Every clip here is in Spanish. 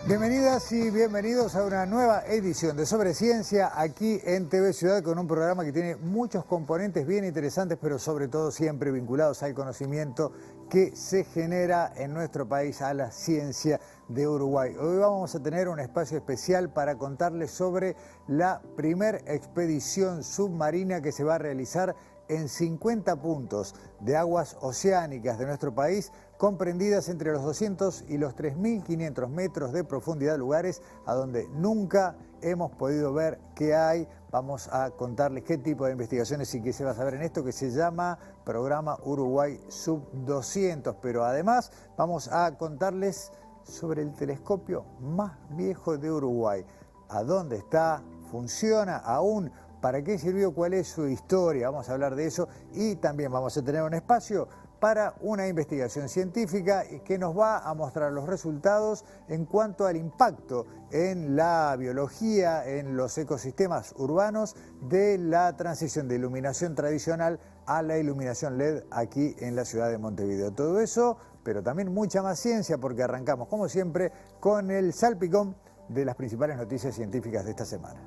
Bienvenidas y bienvenidos a una nueva edición de Sobre Ciencia aquí en TV Ciudad, con un programa que tiene muchos componentes bien interesantes, pero sobre todo siempre vinculados al conocimiento que se genera en nuestro país, a la ciencia de Uruguay. Hoy vamos a tener un espacio especial para contarles sobre la primer expedición submarina que se va a realizar en 50 puntos de aguas oceánicas de nuestro país, comprendidas entre los 200 y los 3.500 metros de profundidad, lugares a donde nunca hemos podido ver qué hay. Vamos a contarles qué tipo de investigaciones y qué se va a saber en esto que se llama Programa Uruguay Sub 200, pero además vamos a contarles sobre el telescopio más viejo de Uruguay. ¿A dónde está? ¿Funciona aún? ¿Para qué sirvió? ¿Cuál es su historia? Vamos a hablar de eso y también vamos a tener un espacio para una investigación científica que nos va a mostrar los resultados en cuanto al impacto en la biología, en los ecosistemas urbanos, de la transición de iluminación tradicional a la iluminación LED aquí en la ciudad de Montevideo. Todo eso, pero también mucha más ciencia, porque arrancamos, como siempre, con el salpicón de las principales noticias científicas de esta semana.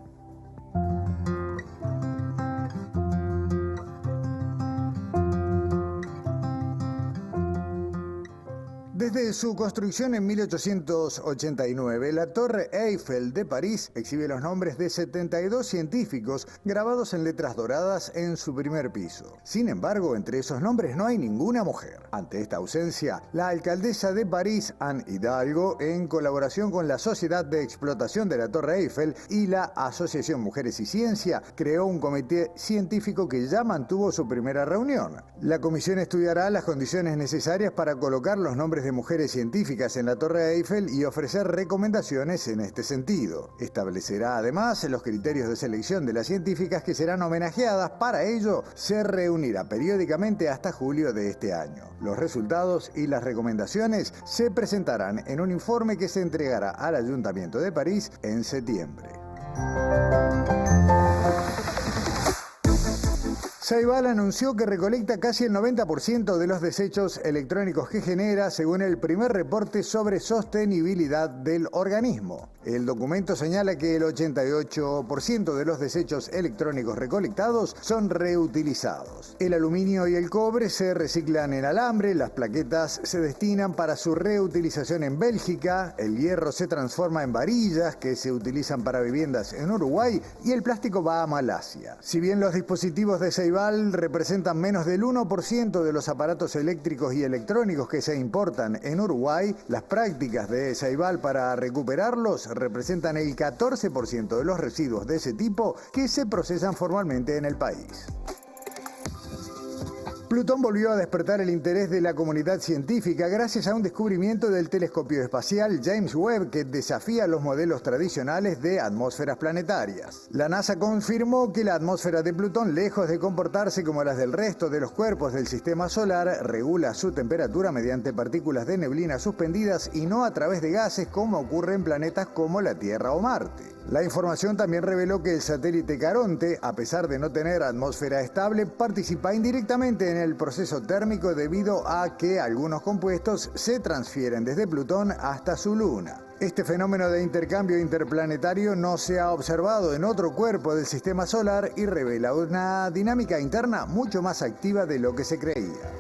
Desde su construcción en 1889, la Torre Eiffel de París exhibe los nombres de 72 científicos grabados en letras doradas en su primer piso. Sin embargo, entre esos nombres no hay ninguna mujer. Ante esta ausencia, la alcaldesa de París, Anne Hidalgo, en colaboración con la Sociedad de Explotación de la Torre Eiffel y la Asociación Mujeres y Ciencia, creó un comité científico que ya mantuvo su primera reunión. La comisión estudiará las condiciones necesarias para colocar los nombres de mujeres científicas en la Torre Eiffel y ofrecer recomendaciones en este sentido. Establecerá además los criterios de selección de las científicas que serán homenajeadas. Para ello, se reunirá periódicamente hasta julio de este año. Los resultados y las recomendaciones se presentarán en un informe que se entregará al Ayuntamiento de París en septiembre. Ceibal anunció que recolecta casi el 90% de los desechos electrónicos que genera, según el primer reporte sobre sostenibilidad del organismo. El documento señala que el 88% de los desechos electrónicos recolectados son reutilizados. El aluminio y el cobre se reciclan en alambre, las plaquetas se destinan para su reutilización en Bélgica, el hierro se transforma en varillas que se utilizan para viviendas en Uruguay y el plástico va a Malasia. Si bien los dispositivos de Ceibal representan menos del 1% de los aparatos eléctricos y electrónicos que se importan en Uruguay, las prácticas de Ceibal para recuperarlos representan el 14% de los residuos de ese tipo que se procesan formalmente en el país. Plutón volvió a despertar el interés de la comunidad científica gracias a un descubrimiento del telescopio espacial James Webb que desafía los modelos tradicionales de atmósferas planetarias. La NASA confirmó que la atmósfera de Plutón, lejos de comportarse como las del resto de los cuerpos del sistema solar, regula su temperatura mediante partículas de neblina suspendidas y no a través de gases como ocurre en planetas como la Tierra o Marte. La información también reveló que el satélite Caronte, a pesar de no tener atmósfera estable, participa indirectamente en el proceso térmico debido a que algunos compuestos se transfieren desde Plutón hasta su luna. Este fenómeno de intercambio interplanetario no se ha observado en otro cuerpo del sistema solar y revela una dinámica interna mucho más activa de lo que se creía.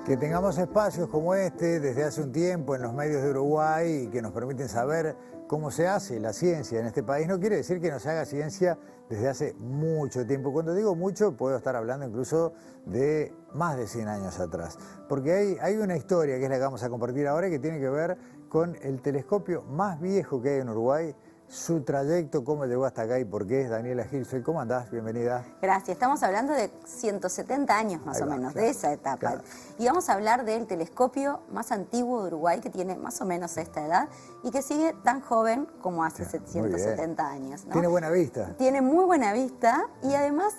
Que tengamos espacios como este desde hace un tiempo en los medios de Uruguay y que nos permiten saber cómo se hace la ciencia en este país no quiere decir que no se haga ciencia desde hace mucho tiempo. Cuando digo mucho, puedo estar hablando incluso de más de 100 años atrás. Porque hay una historia que es la que vamos a compartir ahora que tiene que ver con el telescopio más viejo que hay en Uruguay, su trayecto, cómo llegó hasta acá y por qué. Daniela Hirschfeld, ¿cómo andás? Bienvenida. Gracias. Estamos hablando de 170 años más o menos, de esa etapa. Claro. Y vamos a hablar del telescopio más antiguo de Uruguay, que tiene más o menos esta edad y que sigue tan joven como hace 170 años, ¿no? Tiene buena vista. Tiene muy buena vista y además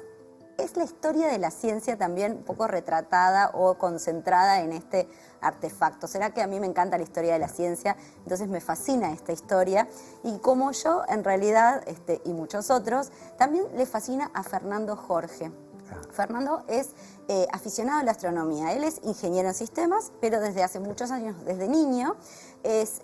es la historia de la ciencia también un poco retratada o concentrada en este artefacto. Será que a mí me encanta la historia de la ciencia, entonces me fascina esta historia, y como yo en realidad, y muchos otros, también le fascina a Fernando Jorge. Fernando es aficionado a la astronomía. Él es ingeniero en sistemas, pero desde hace muchos años, desde niño,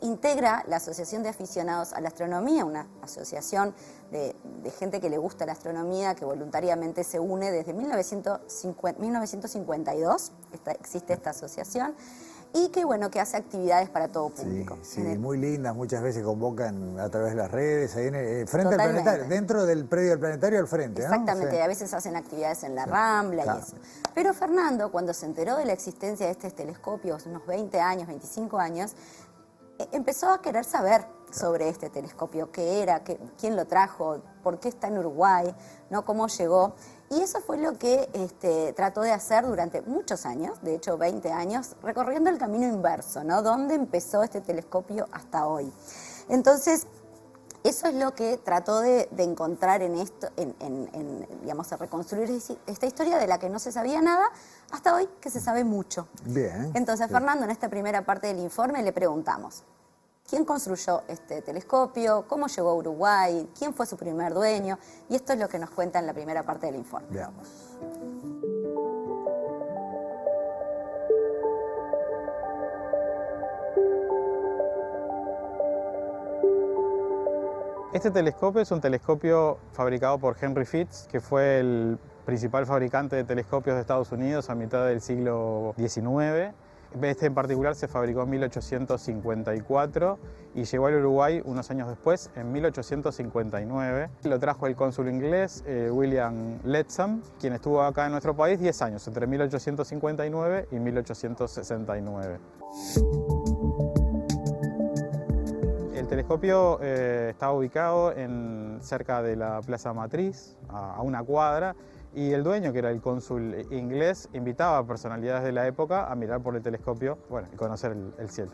integra la Asociación de Aficionados a la Astronomía, una asociación de gente que le gusta la astronomía, que voluntariamente se une desde 1952, existe esta asociación, y que, bueno, que hace actividades para todo público. Sí, muy lindas, muchas veces convocan a través de las redes, ahí frente al planetario, dentro del predio del planetario al frente, ¿no? Exactamente, a veces hacen actividades en la Rambla y eso. Pero Fernando, cuando se enteró de la existencia de este telescopio, unos 20 años, 25 años, empezó a querer saber sobre este telescopio, qué era, quién lo trajo, por qué está en Uruguay, ¿no? Cómo llegó. Y eso fue lo que trató de hacer durante muchos años, de hecho 20 años, recorriendo el camino inverso, ¿no? ¿Dónde empezó este telescopio hasta hoy? Entonces, eso es lo que trató de encontrar en esto, digamos, a reconstruir esta historia de la que no se sabía nada, hasta hoy que se sabe mucho. Bien. Entonces, Fernando, en esta primera parte del informe le preguntamos: ¿quién construyó este telescopio? ¿Cómo llegó a Uruguay? ¿Quién fue su primer dueño? Y esto es lo que nos cuenta en la primera parte del informe. Veamos. Este telescopio es un telescopio fabricado por Henry Fitts, que fue el principal fabricante de telescopios de Estados Unidos a mitad del siglo XIX. Este en particular se fabricó en 1854 y llegó al Uruguay unos años después, en 1859. Lo trajo el cónsul inglés William Leadsom, quien estuvo acá en nuestro país 10 años, entre 1859 y 1869. El telescopio está ubicado cerca de la Plaza Matriz, a una cuadra, y el dueño, que era el cónsul inglés, invitaba a personalidades de la época a mirar por el telescopio, bueno, y conocer el cielo.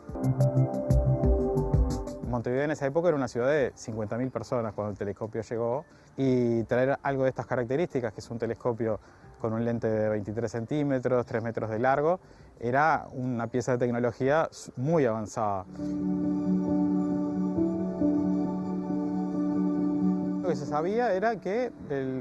Montevideo en esa época era una ciudad de 50.000 personas cuando el telescopio llegó, y traer algo de estas características, que es un telescopio con un lente de 23 centímetros, 3 metros de largo, era una pieza de tecnología muy avanzada. Lo que se sabía era que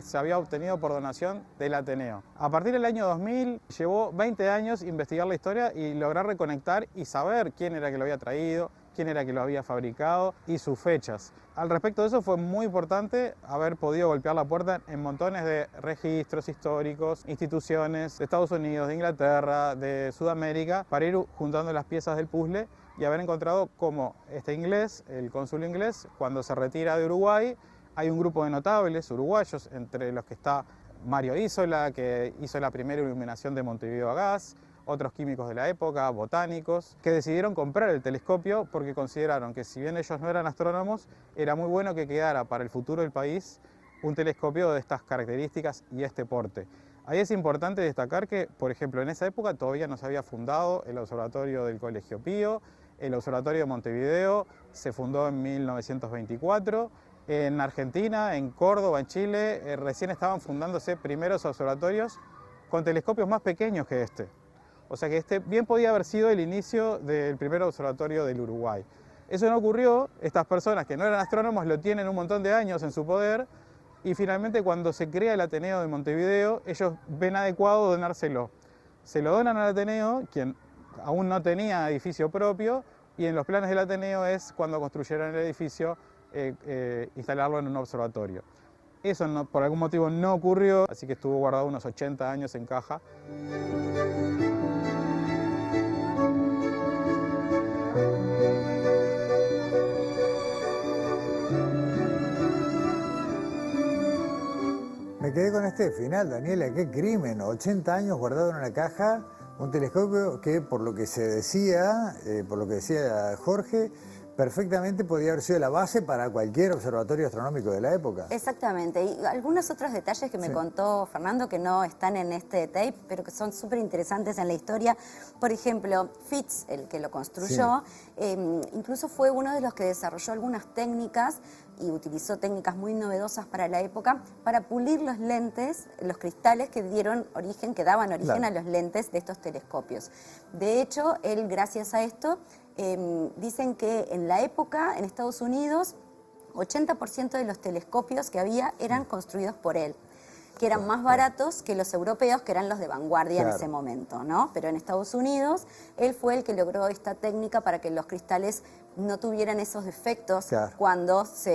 se había obtenido por donación del Ateneo. A partir del año 2000 llevó 20 años investigar la historia y lograr reconectar y saber quién era que lo había traído, quién era que lo había fabricado y sus fechas. Al respecto de eso fue muy importante haber podido golpear la puerta en montones de registros históricos, instituciones de Estados Unidos, de Inglaterra, de Sudamérica, para ir juntando las piezas del puzzle y haber encontrado cómo este inglés, el cónsul inglés, cuando se retira de Uruguay, hay un grupo de notables uruguayos, entre los que está Mario Isola, que hizo la primera iluminación de Montevideo a gas, otros químicos de la época, botánicos, que decidieron comprar el telescopio porque consideraron que, si bien ellos no eran astrónomos, era muy bueno que quedara para el futuro del país un telescopio de estas características y este porte. Ahí es importante destacar que, por ejemplo, en esa época todavía no se había fundado el observatorio del Colegio Pío, el observatorio de Montevideo se fundó en 1924, en Argentina, en Córdoba, en Chile, recién estaban fundándose primeros observatorios con telescopios más pequeños que este. O sea que este bien podía haber sido el inicio del primer observatorio del Uruguay. Eso no ocurrió, estas personas que no eran astrónomos lo tienen un montón de años en su poder, y finalmente cuando se crea el Ateneo de Montevideo, ellos ven adecuado donárselo. Se lo donan al Ateneo, quien aún no tenía edificio propio, y en los planes del Ateneo es, cuando construyeron el edificio, instalarlo en un observatorio. Eso por algún motivo no ocurrió, así que estuvo guardado unos 80 años en caja. Me quedé con este final, Daniela, qué crimen, 80 años guardado en una caja, un telescopio que, por lo que se decía, por lo que decía Jorge, perfectamente podía haber sido la base para cualquier observatorio astronómico de la época. Exactamente, y algunos otros detalles que me contó Fernando que no están en este tape, pero que son súper interesantes en la historia. Por ejemplo, Fitz, el que lo construyó, incluso fue uno de los que desarrolló algunas técnicas y utilizó técnicas muy novedosas para la época para pulir los lentes, los cristales que daban origen a los lentes de estos telescopios. De hecho, él, gracias a esto, dicen que en la época, en Estados Unidos, 80% de los telescopios que había eran construidos por él, que eran más baratos que los europeos, que eran los de vanguardia en ese momento, ¿no? Pero en Estados Unidos, él fue el que logró esta técnica para que los cristales no tuvieran esos defectos cuando si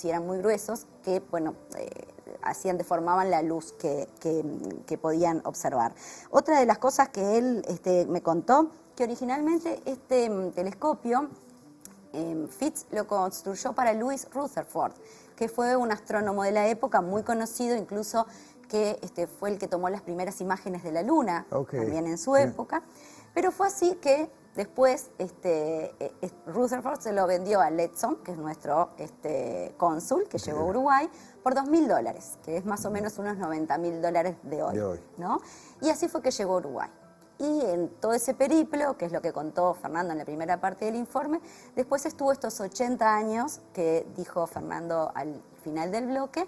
eran muy gruesos, que, bueno, deformaban la luz que podían observar. Otra de las cosas que él me contó, que originalmente este telescopio, Fitz lo construyó para Louis Rutherford, que fue un astrónomo de la época muy conocido, incluso que fue el que tomó las primeras imágenes de la Luna, también en su época. Pero fue así que después Rutherford se lo vendió a Letson, que es nuestro cónsul, que llegó a Uruguay, por $2.000, que es más o menos unos $90.000 de hoy, ¿no? Y así fue que llegó a Uruguay. Y en todo ese periplo, que es lo que contó Fernando en la primera parte del informe, después estuvo estos 80 años, que dijo Fernando al final del bloque,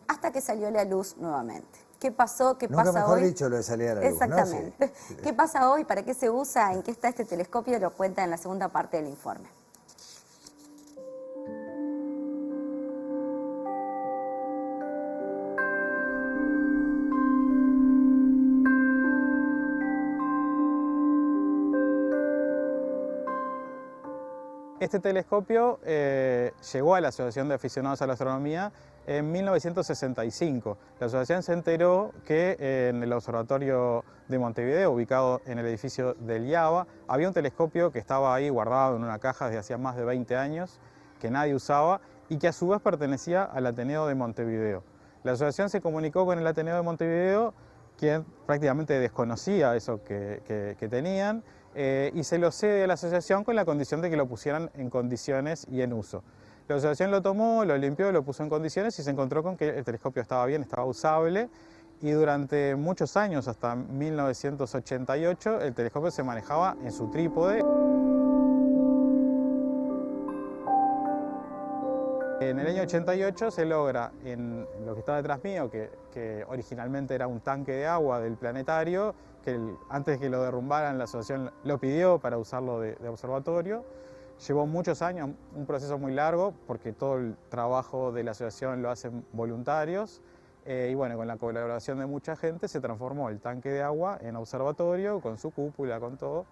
hasta que salió a la luz nuevamente. ¿Qué pasó? ¿Qué pasa hoy? Nunca mejor dicho lo de salir a la luz, exactamente. ¿no? Sí. ¿Qué pasa hoy? ¿Para qué se usa? ¿En qué está este telescopio? Lo cuenta en la segunda parte del informe. Este telescopio llegó a la Asociación de Aficionados a la Astronomía en 1965. La asociación se enteró que en el Observatorio de Montevideo, ubicado en el edificio del IABA, había un telescopio que estaba ahí guardado en una caja desde hacía más de 20 años, que nadie usaba y que a su vez pertenecía al Ateneo de Montevideo. La asociación se comunicó con el Ateneo de Montevideo, quien prácticamente desconocía eso que tenían, y se lo cede a la asociación con la condición de que lo pusieran en condiciones y en uso. La asociación lo tomó, lo limpió, lo puso en condiciones y se encontró con que el telescopio estaba bien, estaba usable, y durante muchos años, hasta 1988, el telescopio se manejaba en su trípode. En el año 88 se logra, en lo que está detrás mío, que originalmente era un tanque de agua del planetario, que antes de que lo derrumbaran la asociación lo pidió para usarlo de observatorio. Llevó muchos años, un proceso muy largo, porque todo el trabajo de la asociación lo hacen voluntarios. Y bueno, con la colaboración de mucha gente se transformó el tanque de agua en observatorio, con su cúpula, con todo,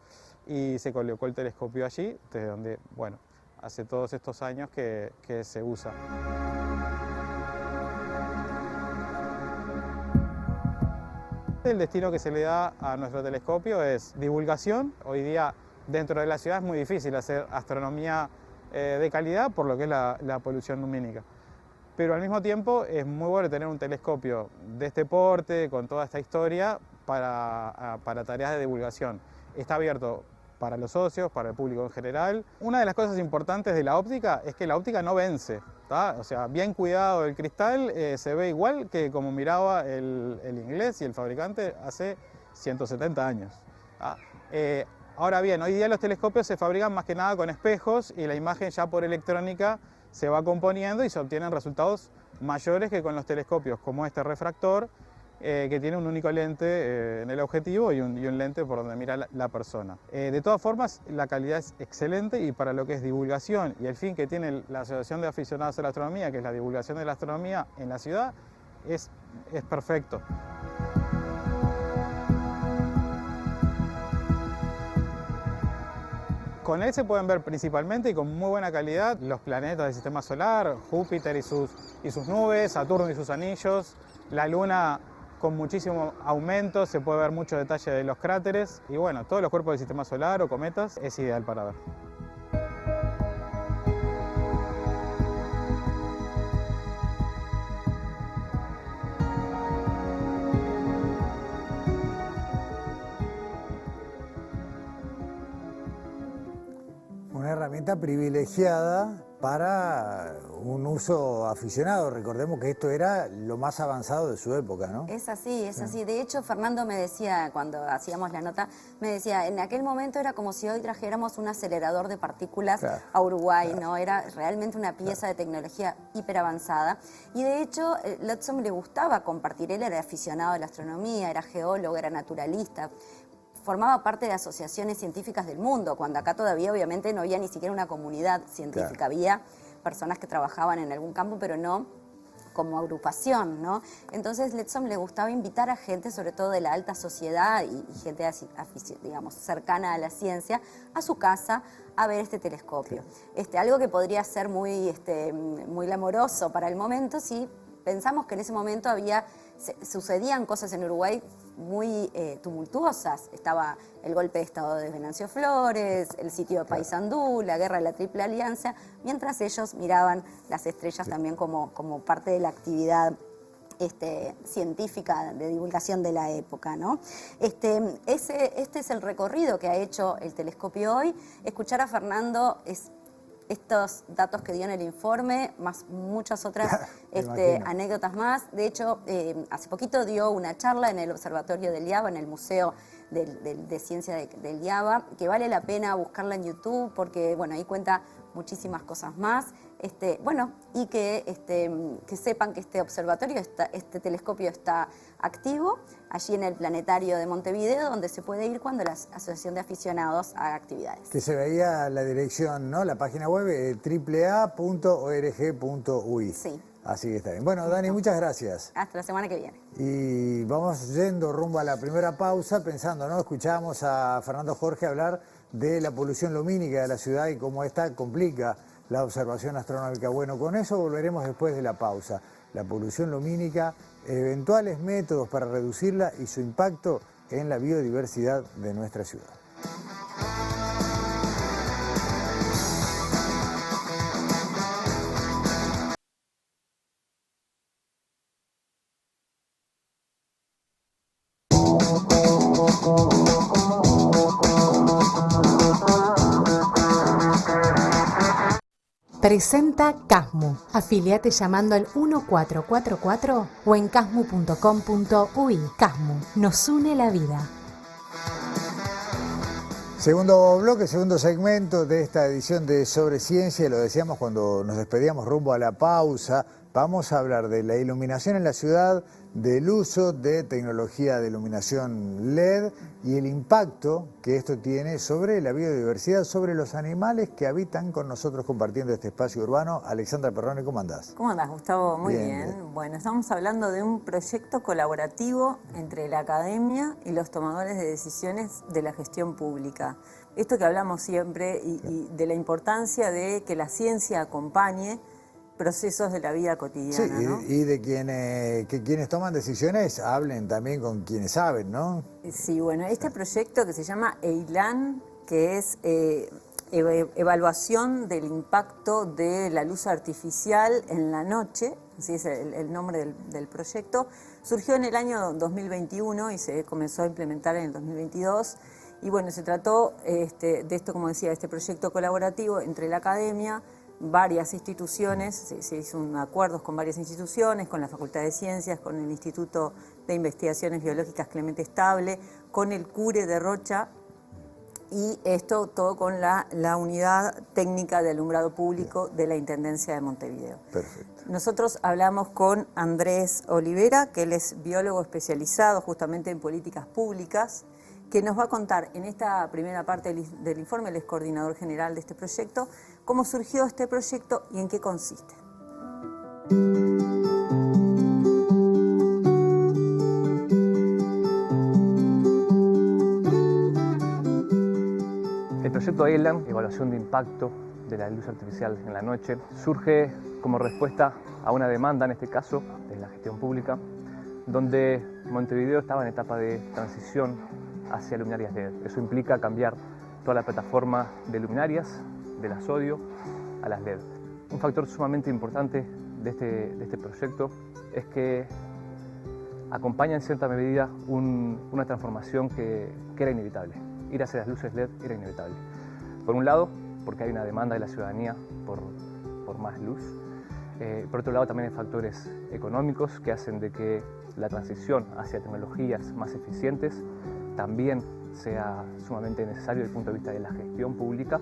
y se colocó el telescopio allí, desde donde, bueno, hace todos estos años que se usa. El destino que se le da a nuestro telescopio es divulgación. Hoy día dentro de la ciudad es muy difícil hacer astronomía de calidad por lo que es la polución lumínica. Pero al mismo tiempo es muy bueno tener un telescopio de este porte, con toda esta historia, para tareas de divulgación. Está abierto para los socios, para el público en general. Una de las cosas importantes de la óptica es que la óptica no vence, ¿tá? O sea, bien cuidado el cristal, se ve igual que como miraba el inglés y el fabricante hace 170 años. Ahora bien, hoy día los telescopios se fabrican más que nada con espejos y la imagen ya por electrónica se va componiendo y se obtienen resultados mayores que con los telescopios como este refractor, que tiene un único lente en el objetivo y un lente por donde mira la persona. De todas formas, la calidad es excelente y para lo que es divulgación y el fin que tiene la Asociación de Aficionados a la Astronomía, que es la divulgación de la astronomía en la ciudad, es perfecto. Con él se pueden ver principalmente y con muy buena calidad los planetas del sistema solar, Júpiter y sus nubes, Saturno y sus anillos, la Luna con muchísimo aumento, se puede ver mucho detalle de los cráteres y bueno, todos los cuerpos del sistema solar o cometas es ideal para ver. herramienta privilegiada para un uso aficionado. Recordemos que esto era lo más avanzado de su época, ¿no? Es así, es así. De hecho, Fernando me decía, cuando hacíamos la nota, me decía, en aquel momento era como si hoy trajéramos un acelerador de partículas a Uruguay, ¿no? Era realmente una pieza de tecnología hiper avanzada. Y de hecho, Leadsom le gustaba compartir. Él era aficionado a la astronomía, era geólogo, era naturalista. Formaba parte de asociaciones científicas del mundo, cuando acá todavía obviamente no había ni siquiera una comunidad científica. Había personas que trabajaban en algún campo, pero no como agrupación, ¿no? Entonces Leadsom le gustaba invitar a gente, sobre todo de la alta sociedad y gente así, digamos, cercana a la ciencia, a su casa a ver este telescopio. Algo que podría ser muy glamoroso para el momento si pensamos que en ese momento sucedían cosas en Uruguay muy tumultuosas. Estaba el golpe de Estado de Venancio Flores, el sitio de Paysandú, la guerra de la Triple Alianza, mientras ellos miraban las estrellas también como parte de la actividad científica de divulgación de la época, ¿no? Este es el recorrido que ha hecho el telescopio hoy. Escuchar a Fernando estos datos que dio en el informe, más muchas otras anécdotas más. De hecho, hace poquito dio una charla en el Observatorio del IABA, en el Museo de Ciencia del IABA, que vale la pena buscarla en YouTube porque, bueno, ahí cuenta muchísimas cosas más. Y que sepan que este observatorio, este telescopio está activo allí en el Planetario de Montevideo, donde se puede ir cuando la Asociación de Aficionados haga actividades. Que se veía la dirección, ¿no? La página web aaa.org.ui. Sí. Así que está bien. Bueno, Dani, muchas gracias. Hasta la semana que viene. Y vamos yendo rumbo a la primera pausa, pensando, ¿no? Escuchábamos a Fernando Jorge hablar de la polución lumínica de la ciudad y cómo esta complica la observación astronómica. Bueno, con eso volveremos después de la pausa. La polución lumínica, eventuales métodos para reducirla y su impacto en la biodiversidad de nuestra ciudad. Presenta Casmu. Afiliate llamando al 1444 o en casmu.com.uy. Casmu, nos une la vida. Segundo bloque, segundo segmento de esta edición de Sobre Ciencia, lo decíamos cuando nos despedíamos rumbo a la pausa. Vamos a hablar de la iluminación en la ciudad, del uso de tecnología de iluminación LED y el impacto que esto tiene sobre la biodiversidad, sobre los animales que habitan con nosotros compartiendo este espacio urbano. Alexandra Perrone, ¿cómo andás? ¿Cómo andás, Gustavo? Muy Bien. bien. Bueno, estamos hablando de un proyecto colaborativo entre la academia y los tomadores de decisiones de la gestión pública. Esto que hablamos siempre y de la importancia de que la ciencia acompañe procesos de la vida cotidiana, Sí, ¿no? y de que quienes toman decisiones hablen también con quienes saben, ¿no? Sí, bueno, este proyecto que se llama EILAN, que es evaluación del impacto de la luz artificial en la noche, así es el nombre del proyecto, surgió en el año 2021 y se comenzó a implementar en el 2022. Y bueno, se trató de esto, como decía, este proyecto colaborativo entre la academia, varias instituciones, se hizo acuerdos con varias instituciones, con la Facultad de Ciencias, con el Instituto de Investigaciones Biológicas Clemente Estable, con el CURE de Rocha, y esto todo con la Unidad Técnica de Alumbrado Público de la Intendencia de Montevideo. Perfecto. Nosotros hablamos con Andrés Olivera, que él es biólogo especializado justamente en políticas públicas, que nos va a contar en esta primera parte del informe, él es coordinador general de este proyecto, cómo surgió este proyecto y en qué consiste. El proyecto EILAN, Evaluación de Impacto de la Luz Artificial en la Noche, surge como respuesta a una demanda, en este caso, de la gestión pública, donde Montevideo estaba en etapa de transición hacia luminarias LED. Eso implica cambiar toda la plataforma de luminarias, de las sodio, a las LED. Un factor sumamente importante de este proyecto es que acompaña en cierta medida una transformación que era inevitable. Ir hacia las luces LED era inevitable. Por un lado, porque hay una demanda de la ciudadanía por más luz. Por otro lado, también hay factores económicos que hacen de que la transición hacia tecnologías más eficientes también sea sumamente necesario desde el punto de vista de la gestión pública,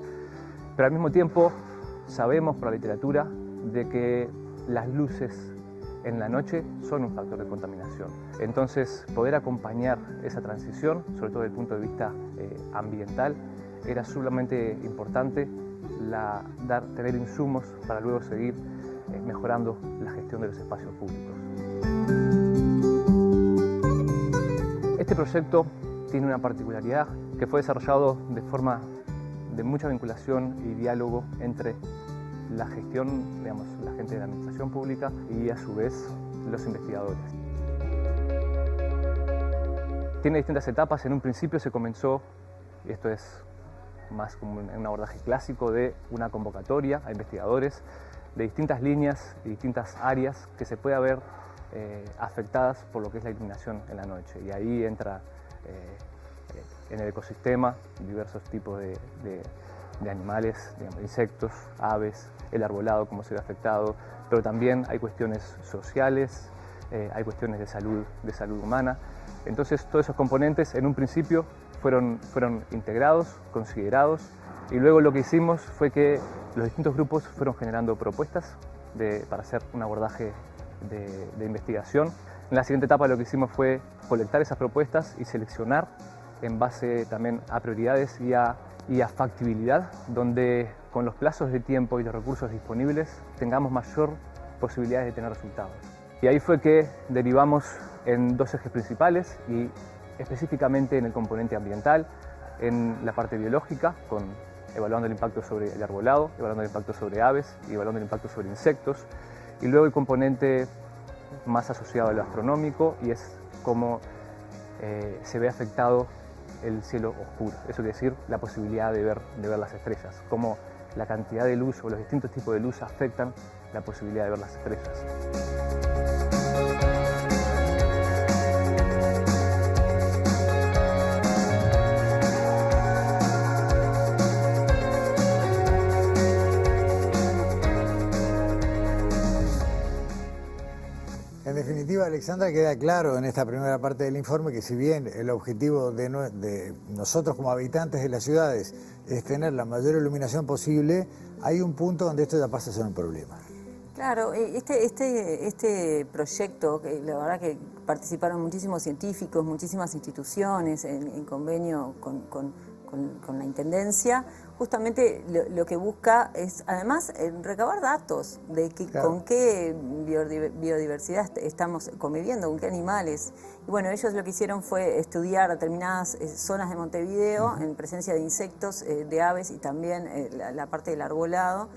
pero al mismo tiempo sabemos por la literatura de que las luces en la noche son un factor de contaminación. Entonces, poder acompañar esa transición, sobre todo desde el punto de vista ambiental, era sumamente importante tener insumos para luego seguir mejorando la gestión de los espacios públicos. Este proyecto tiene una particularidad que fue desarrollado de forma de mucha vinculación y diálogo entre la gestión, digamos, la gente de la administración pública y a su vez los investigadores. Tiene distintas etapas. En un principio se comenzó, y esto es más como un abordaje clásico, de una convocatoria a investigadores de distintas líneas y distintas áreas que se pueda ver afectadas por lo que es la iluminación en la noche. Y ahí entra en el ecosistema diversos tipos de animales, digamos, insectos, aves, el arbolado, cómo se ve afectado, pero también hay cuestiones sociales, hay cuestiones de salud humana. Entonces todos esos componentes en un principio fueron integrados, considerados, y luego lo que hicimos fue que los distintos grupos fueron generando propuestas para hacer un abordaje de investigación. En la siguiente etapa lo que hicimos fue colectar esas propuestas y seleccionar en base también a prioridades y a factibilidad, donde con los plazos de tiempo y los recursos disponibles tengamos mayor posibilidades de tener resultados. Y ahí fue que derivamos en dos ejes principales y específicamente en el componente ambiental, en la parte biológica, evaluando el impacto sobre el arbolado, evaluando el impacto sobre aves y evaluando el impacto sobre insectos, y luego el componente más asociado a lo astronómico, y es cómo se ve afectado el cielo oscuro. Eso quiere decir la posibilidad de ver las estrellas, cómo la cantidad de luz o los distintos tipos de luz afectan la posibilidad de ver las estrellas. En definitiva, Alexandra, queda claro en esta primera parte del informe que si bien el objetivo de nosotros como habitantes de las ciudades es tener la mayor iluminación posible, hay un punto donde esto ya pasa a ser un problema. Claro, este proyecto, que la verdad que participaron muchísimos científicos, muchísimas instituciones en convenio con la Intendencia, justamente lo que busca es además recabar datos de Claro. con qué biodiversidad estamos conviviendo, con qué animales. Y bueno, ellos lo que hicieron fue estudiar determinadas zonas de Montevideo en presencia de insectos, de aves y también la parte del arbolado.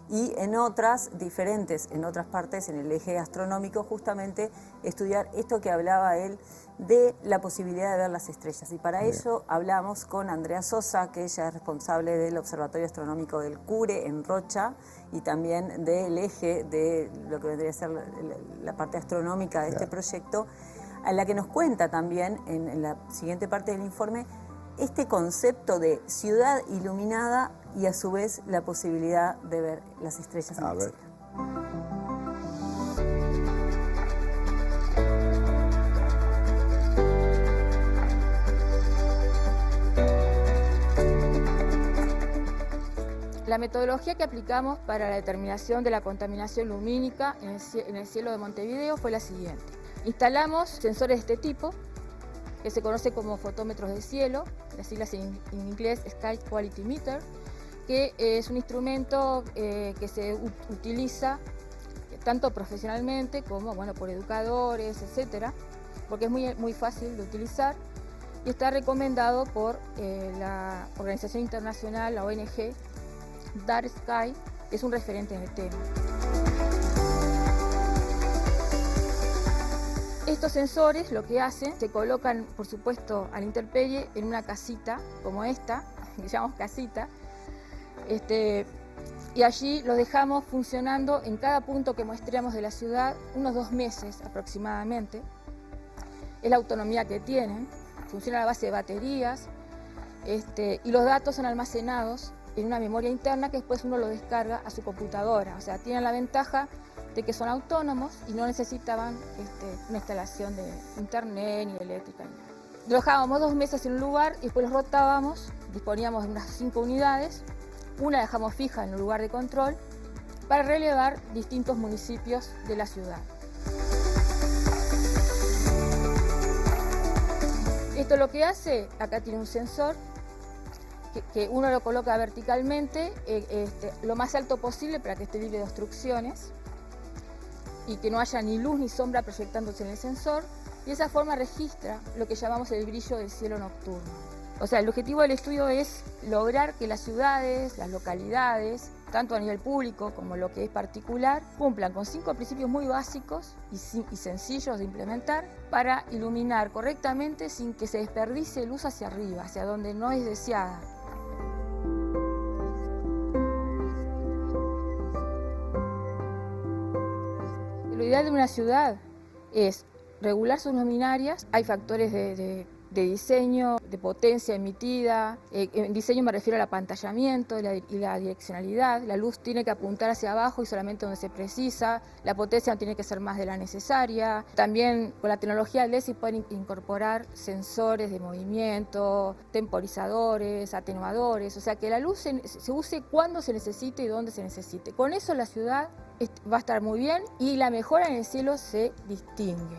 Y en otras diferentes, en otras partes, en el eje astronómico, justamente estudiar esto que hablaba él de la posibilidad de ver las estrellas. Y para ello hablamos con Andrea Sosa, que ella es responsable del Observatorio Astronómico del Cure en Rocha y también del eje de lo que vendría a ser la parte astronómica de este proyecto, a la que nos cuenta también en la siguiente parte del informe este concepto de ciudad iluminada y a su vez la posibilidad de ver las estrellas en el cielo. La metodología que aplicamos para la determinación de la contaminación lumínica en el cielo de Montevideo fue la siguiente. Instalamos sensores de este tipo, que se conoce como fotómetros de cielo, las siglas en inglés Sky Quality Meter, que es un instrumento que se utiliza tanto profesionalmente como por educadores, etcétera, porque es muy fácil de utilizar y está recomendado por la organización internacional, la ONG Dark Sky, que es un referente en el tema. Estos sensores lo que hacen, se colocan por supuesto a la intemperie en una casita como esta, que llamamos casita, y allí los dejamos funcionando en cada punto que muestreamos de la ciudad unos 2 meses aproximadamente. Es la autonomía que tienen, funciona a base de baterías, y los datos son almacenados en una memoria interna que después uno lo descarga a su computadora. O sea, tienen la ventaja de que son autónomos y no necesitaban una instalación de internet ni eléctrica. Lo dejábamos 2 meses en un lugar y después los rotábamos, disponíamos de unas 5 unidades, una la dejamos fija en el lugar de control para relevar distintos municipios de la ciudad. Esto lo que hace, acá tiene un sensor, que uno lo coloca verticalmente, lo más alto posible para que esté libre de obstrucciones y que no haya ni luz ni sombra proyectándose en el sensor, y de esa forma registra lo que llamamos el brillo del cielo nocturno. O sea, el objetivo del estudio es lograr que las ciudades, las localidades, tanto a nivel público como lo que es particular, cumplan con 5 principios muy básicos y sencillos de implementar para iluminar correctamente sin que se desperdicie luz hacia arriba, hacia donde no es deseada. Lo ideal de una ciudad es regular sus luminarias. Hay factores de diseño, de potencia emitida. En diseño me refiero al apantallamiento y la direccionalidad. La luz tiene que apuntar hacia abajo y solamente donde se precisa. La potencia no tiene que ser más de la necesaria. También con la tecnología LED se pueden incorporar sensores de movimiento, temporizadores, atenuadores. O sea, que la luz se use cuando se necesite y donde se necesite. Con eso la ciudad va a estar muy bien y la mejora en el cielo se distingue.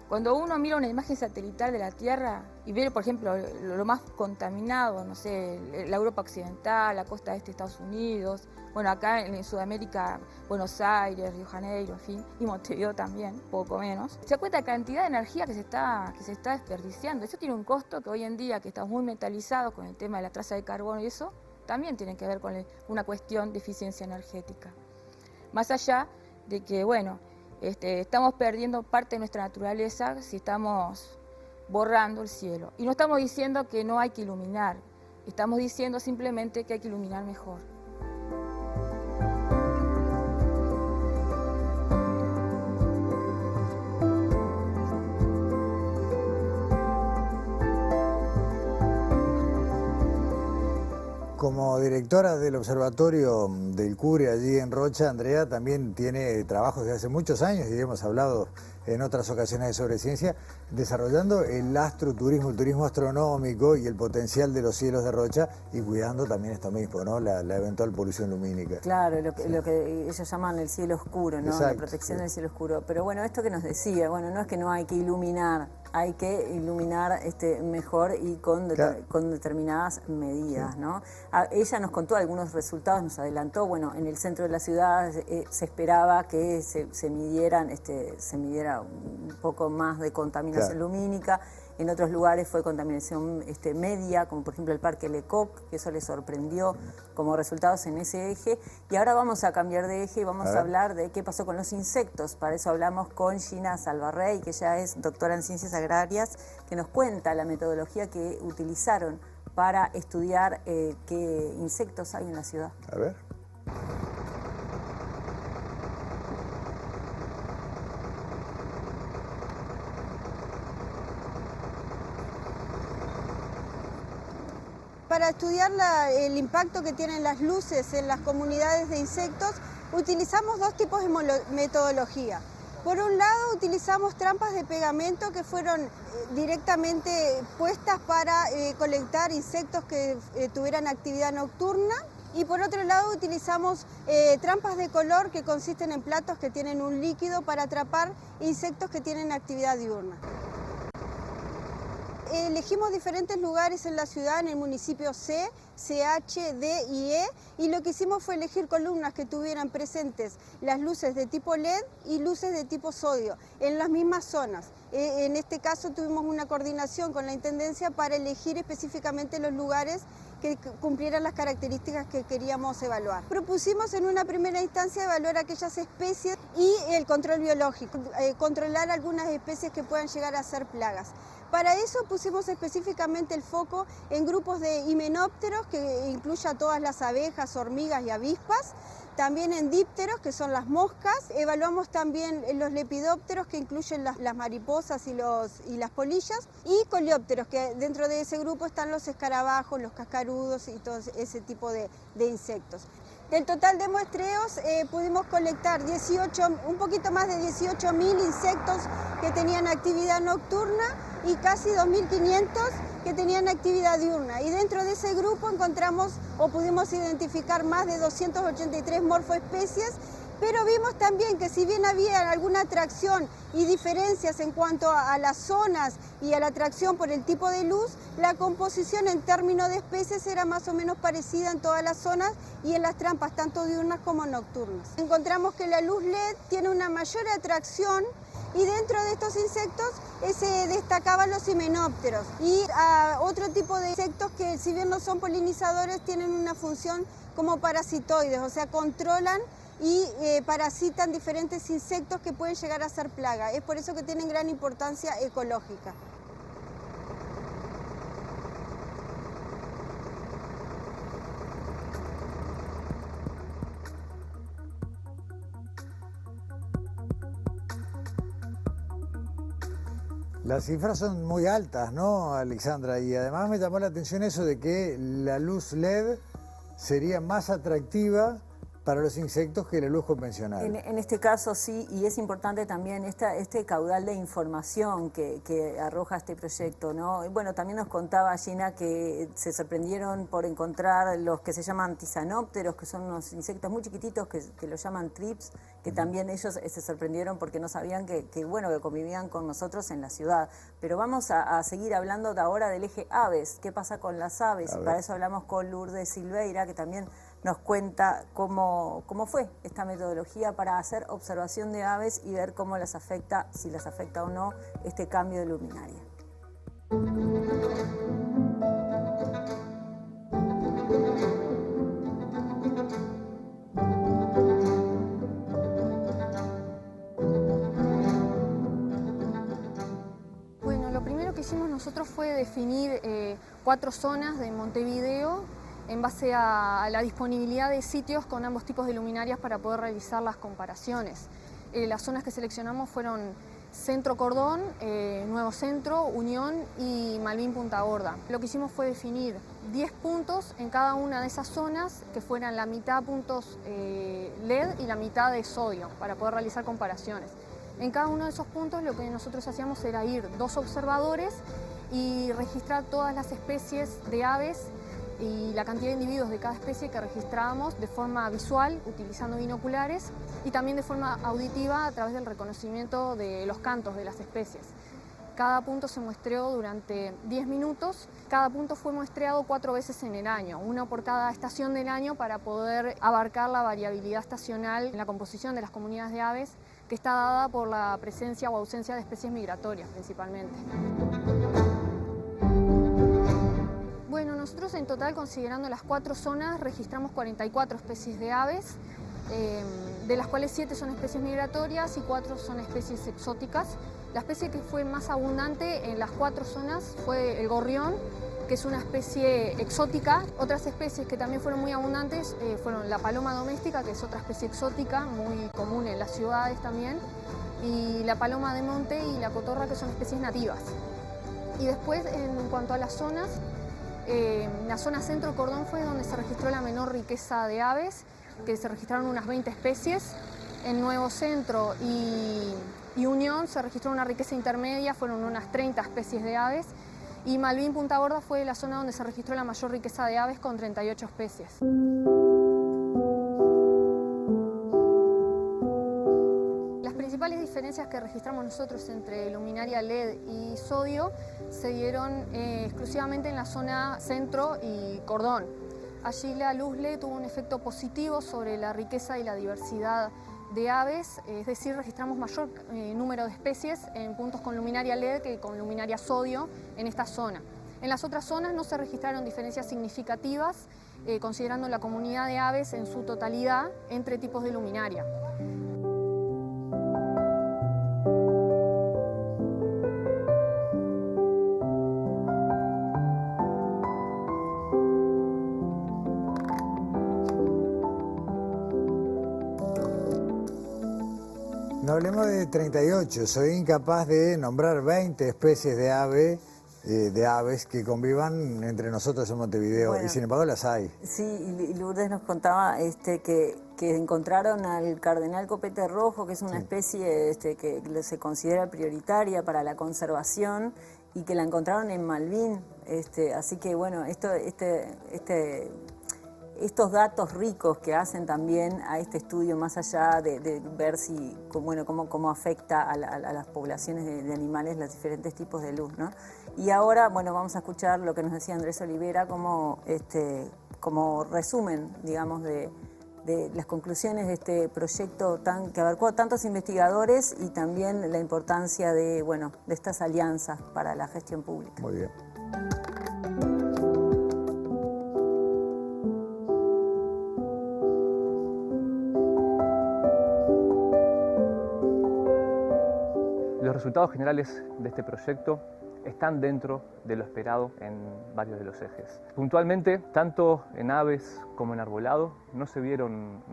Cuando uno mira una imagen satelital de la Tierra y ve, por ejemplo, lo más contaminado, no sé, la Europa occidental, la costa este de Estados Unidos, bueno, acá en Sudamérica, Buenos Aires, Río de Janeiro, en fin, y Montevideo también, poco menos, se da cuenta de la cantidad de energía que se está desperdiciando. Eso tiene un costo que hoy en día, que estamos muy mentalizados con el tema de la traza de carbono y eso, también tiene que ver con una cuestión de eficiencia energética. Más allá de que, bueno, estamos perdiendo parte de nuestra naturaleza si estamos borrando el cielo. Y no estamos diciendo que no hay que iluminar, estamos diciendo simplemente que hay que iluminar mejor. Como directora del Observatorio del Cure allí en Rocha, Andrea también tiene trabajos de hace muchos años y hemos hablado en otras ocasiones sobre ciencia, desarrollando el astroturismo, el turismo astronómico y el potencial de los cielos de Rocha y cuidando también esto mismo, ¿no? La eventual polución lumínica. Claro, lo que ellos llaman el cielo oscuro, ¿no? Exacto, La protección del cielo oscuro. Pero bueno, esto que nos decía, bueno, no es que no hay que iluminar, hay que iluminar mejor y con determinadas medidas, ¿no? Ella nos contó algunos resultados, nos adelantó, bueno, en el centro de la ciudad se esperaba que se midiera un poco más de contaminación lumínica. En otros lugares fue contaminación media, como por ejemplo el Parque Lecoq, que eso le sorprendió como resultados en ese eje. Y ahora vamos a cambiar de eje y vamos a hablar de qué pasó con los insectos. Para eso hablamos con Gina Salvarrey, que ella es doctora en Ciencias Agrarias, que nos cuenta la metodología que utilizaron para estudiar qué insectos hay en la ciudad. A ver. Para estudiar el impacto que tienen las luces en las comunidades de insectos, utilizamos 2 tipos de metodología. Por un lado, utilizamos trampas de pegamento que fueron directamente puestas para colectar insectos que tuvieran actividad nocturna. Y por otro lado, utilizamos trampas de color que consisten en platos que tienen un líquido para atrapar insectos que tienen actividad diurna. Elegimos diferentes lugares en la ciudad, en el municipio C, CH, D y E, y lo que hicimos fue elegir columnas que tuvieran presentes las luces de tipo LED y luces de tipo sodio en las mismas zonas. En este caso tuvimos una coordinación con la Intendencia para elegir específicamente los lugares que cumplieran las características que queríamos evaluar. Propusimos en una primera instancia evaluar aquellas especies y el control biológico, controlar algunas especies que puedan llegar a ser plagas. Para eso pusimos específicamente el foco en grupos de himenópteros, que incluye a todas las abejas, hormigas y avispas, también en dípteros, que son las moscas. Evaluamos también los lepidópteros, que incluyen las mariposas y las polillas, y coleópteros, que dentro de ese grupo están los escarabajos, los cascarudos y todo ese tipo de insectos. Del total de muestreos pudimos colectar un poquito más de 18.000 insectos que tenían actividad nocturna y casi 2.500 que tenían actividad diurna. Y dentro de ese grupo encontramos o pudimos identificar más de 283 morfoespecies, pero vimos también que si bien había alguna atracción y diferencias en cuanto a las zonas y a la atracción por el tipo de luz, la composición en términos de especies era más o menos parecida en todas las zonas y en las trampas, tanto diurnas como nocturnas. Encontramos que la luz LED tiene una mayor atracción y dentro de estos insectos se destacaban los himenópteros y otro tipo de insectos que, si bien no son polinizadores, tienen una función como parasitoides, o sea, controlan y parasitan diferentes insectos que pueden llegar a ser plaga. Es por eso que tienen gran importancia ecológica. Las cifras son muy altas, ¿no, Alexandra? Y además me llamó la atención eso de que la luz LED sería más atractiva para los insectos que la luz convencional. En este caso sí, y es importante también este caudal de información que arroja este proyecto, ¿no? Y bueno, también nos contaba Gina que se sorprendieron por encontrar los que se llaman tisanópteros, que son unos insectos muy chiquititos que los llaman trips, que también ellos se sorprendieron porque no sabían que convivían con nosotros en la ciudad. Pero vamos a seguir hablando de ahora del eje aves, qué pasa con las aves, y para eso hablamos con Lourdes Silveira, que también nos cuenta cómo fue esta metodología para hacer observación de aves y ver cómo las afecta, si las afecta o no, este cambio de luminaria. Bueno, lo primero que hicimos nosotros fue definir 4 zonas de Montevideo en base a la disponibilidad de sitios con ambos tipos de luminarias para poder realizar las comparaciones. Las zonas que seleccionamos fueron Centro Cordón, Nuevo Centro, Unión y Malvin Punta Gorda. Lo que hicimos fue definir 10 puntos en cada una de esas zonas que fueran la mitad puntos LED y la mitad de sodio para poder realizar comparaciones. En cada uno de esos puntos lo que nosotros hacíamos era ir 2 observadores y registrar todas las especies de aves y la cantidad de individuos de cada especie que registrábamos de forma visual, utilizando binoculares, y también de forma auditiva a través del reconocimiento de los cantos de las especies. Cada punto se muestreó durante 10 minutos. Cada punto fue muestreado 4 veces en el año, una por cada estación del año para poder abarcar la variabilidad estacional en la composición de las comunidades de aves, que está dada por la presencia o ausencia de especies migratorias principalmente. Bueno, nosotros en total, considerando las 4 zonas, registramos 44 especies de aves, de las cuales 7 son especies migratorias y 4 son especies exóticas. La especie que fue más abundante en las 4 zonas fue el gorrión, que es una especie exótica. Otras especies que también fueron muy abundantes fueron la paloma doméstica, que es otra especie exótica, muy común en las ciudades también, y la paloma de monte y la cotorra, que son especies nativas. Y después, en cuanto a las zonas, la zona Centro Cordón fue donde se registró la menor riqueza de aves, que se registraron unas 20 especies. En Nuevo Centro y Unión se registró una riqueza intermedia, fueron unas 30 especies de aves. Y Malvin Punta Gorda fue la zona donde se registró la mayor riqueza de aves, con 38 especies. Las principales diferencias que registramos nosotros entre luminaria LED y sodio se dieron exclusivamente en la zona Centro y Cordón. Allí la luz LED tuvo un efecto positivo sobre la riqueza y la diversidad de aves, es decir, registramos mayor número de especies en puntos con luminaria LED que con luminaria sodio en esta zona. En las otras zonas no se registraron diferencias significativas, considerando la comunidad de aves en su totalidad entre tipos de luminaria. No hablemos de 38, soy incapaz de nombrar 20 especies de aves que convivan entre nosotros en Montevideo, Bueno, y sin embargo las hay. Sí, y Lourdes nos contaba que encontraron al cardenal copete rojo, que es una especie que se considera prioritaria para la conservación, y que la encontraron en Malvín. Así que bueno, estos datos ricos que hacen también a este estudio, más allá de ver cómo afecta a las poblaciones de animales los diferentes tipos de luz, ¿no? Y ahora, bueno, vamos a escuchar lo que nos decía Andrés Olivera como resumen, digamos, de las conclusiones de este proyecto que abarcó a tantos investigadores, y también la importancia de estas alianzas para la gestión pública. Muy bien. Los resultados generales de este proyecto están dentro de lo esperado en varios de los ejes. Puntualmente, tanto en aves como en arbolado, no se vieron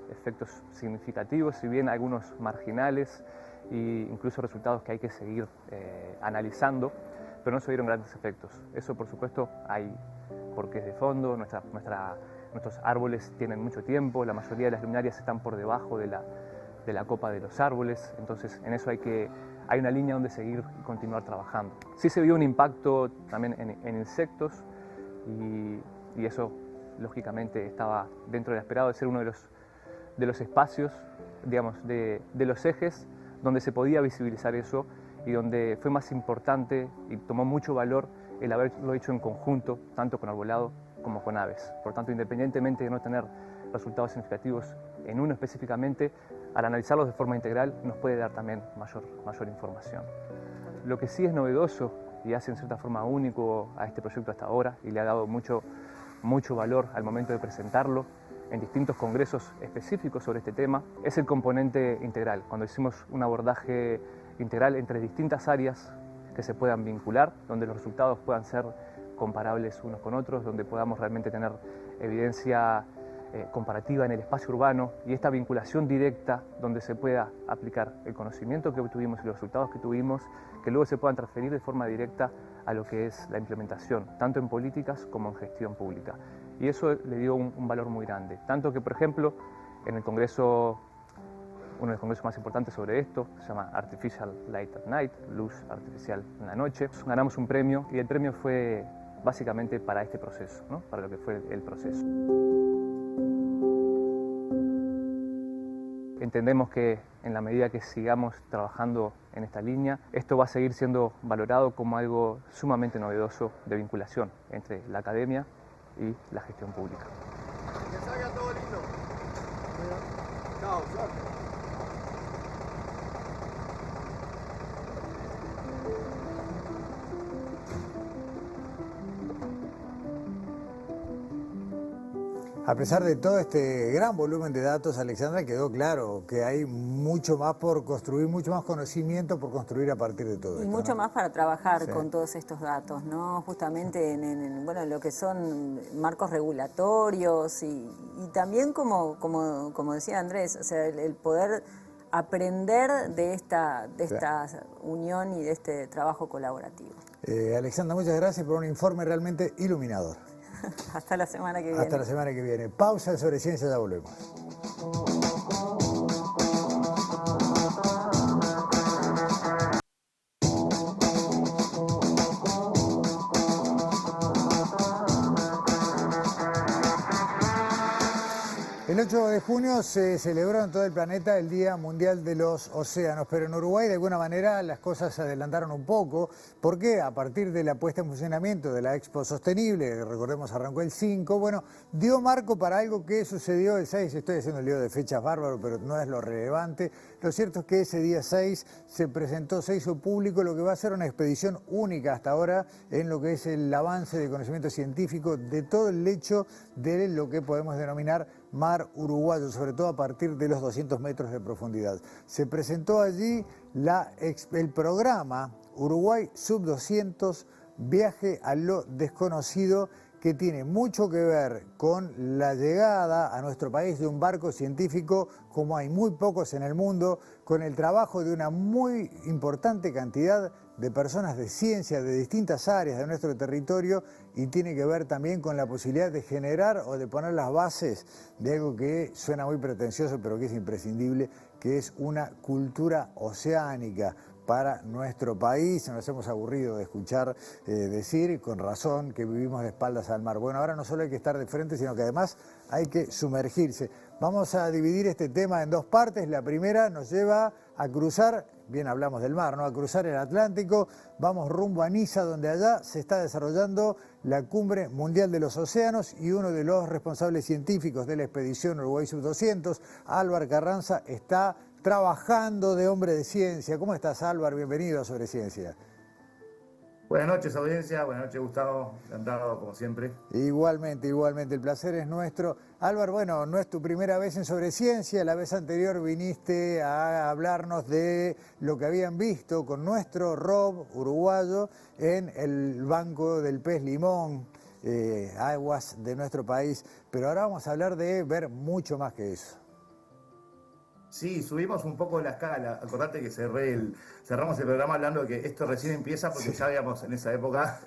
efectos significativos, si bien algunos marginales e incluso resultados que hay que seguir analizando, pero no se vieron grandes efectos. Eso, por supuesto, hay porqués de fondo. Nuestros árboles tienen mucho tiempo, la mayoría de las luminarias están por debajo de la copa de los árboles, entonces en eso hay una línea donde seguir y continuar trabajando. Sí se vio un impacto también en insectos, y eso lógicamente estaba dentro del esperado de ser uno de los espacios, digamos, de los ejes donde se podía visibilizar eso, y donde fue más importante y tomó mucho valor el haberlo hecho en conjunto, tanto con arbolado como con aves. Por tanto, independientemente de no tener resultados significativos en uno específicamente, al analizarlos de forma integral nos puede dar también mayor información. Lo que sí es novedoso y hace en cierta forma único a este proyecto hasta ahora, y le ha dado mucho valor al momento de presentarlo en distintos congresos específicos sobre este tema, es el componente integral. Cuando hicimos un abordaje integral entre distintas áreas que se puedan vincular, donde los resultados puedan ser comparables unos con otros, donde podamos realmente tener evidencia comparativa en el espacio urbano, y esta vinculación directa donde se pueda aplicar el conocimiento que obtuvimos y los resultados que tuvimos, que luego se puedan transferir de forma directa a lo que es la implementación, tanto en políticas como en gestión pública. Y eso le dio un valor muy grande. Tanto que, por ejemplo, en el congreso, uno de los congresos más importantes sobre esto, se llama Artificial Light at Night, luz artificial en la noche, ganamos un premio, y el premio fue básicamente para este proceso, ¿no? Para lo que fue el proceso. Entendemos que en la medida que sigamos trabajando en esta línea, esto va a seguir siendo valorado como algo sumamente novedoso de vinculación entre la academia y la gestión pública. Que salga todo lindo. Chao, suerte. A pesar de todo este gran volumen de datos, Alexandra, quedó claro que hay mucho más por construir, mucho más conocimiento por construir a partir de todo esto. Y mucho más para trabajar Sí. con todos estos datos, ¿no? Justamente en lo que son marcos regulatorios, y también, como decía Andrés, o sea, el poder aprender de esta unión y de este trabajo colaborativo. Alexandra, muchas gracias por un informe realmente iluminador. Hasta la semana que viene. Hasta la semana que viene. Pausa sobre ciencia, ya volvemos. El 8 de junio se celebró en todo el planeta el Día Mundial de los Océanos, pero en Uruguay de alguna manera las cosas se adelantaron un poco, porque a partir de la puesta en funcionamiento de la Expo Sostenible, que recordemos arrancó el 5, bueno, dio marco para algo que sucedió el 6, estoy haciendo el lío de fechas bárbaro, pero no es lo relevante. Lo cierto es que ese día 6 se hizo público lo que va a ser una expedición única hasta ahora en lo que es el avance de conocimiento científico de todo el lecho de lo que podemos denominar mar uruguayo, sobre todo a partir de los 200 metros de profundidad. Se presentó allí el programa Uruguay Sub 200, Viaje a lo Desconocido, que tiene mucho que ver con la llegada a nuestro país de un barco científico, como hay muy pocos en el mundo, con el trabajo de una muy importante cantidad de personas de ciencia de distintas áreas de nuestro territorio, y tiene que ver también con la posibilidad de generar o de poner las bases de algo que suena muy pretencioso pero que es imprescindible, que es una cultura oceánica para nuestro país. Nos hemos aburrido de escuchar decir, con razón, que vivimos de espaldas al mar. Bueno, ahora no solo hay que estar de frente, sino que además hay que sumergirse. Vamos a dividir este tema en dos partes. La primera nos lleva a cruzar, bien hablamos del mar, ¿no? A cruzar el Atlántico. Vamos rumbo a Niza, donde allá se está desarrollando la Cumbre Mundial de los Océanos, y uno de los responsables científicos de la expedición Uruguay Sub-200, Álvar Carranza, está trabajando de hombre de ciencia. ¿Cómo estás, Álvar? Bienvenido a Sobre Ciencia. Buenas noches, audiencia. Buenas noches, Gustavo. Encantado, como siempre. Igualmente, igualmente. El placer es nuestro. Álvar, bueno, no es tu primera vez en Sobre Ciencia. La vez anterior viniste a hablarnos de lo que habían visto con nuestro ROV uruguayo en el Banco del Pez Limón, aguas de nuestro país. Pero ahora vamos a hablar de ver mucho más que eso. Sí, subimos un poco la escala. Acordate que cerramos el programa hablando de que esto recién empieza, porque ya habíamos en esa época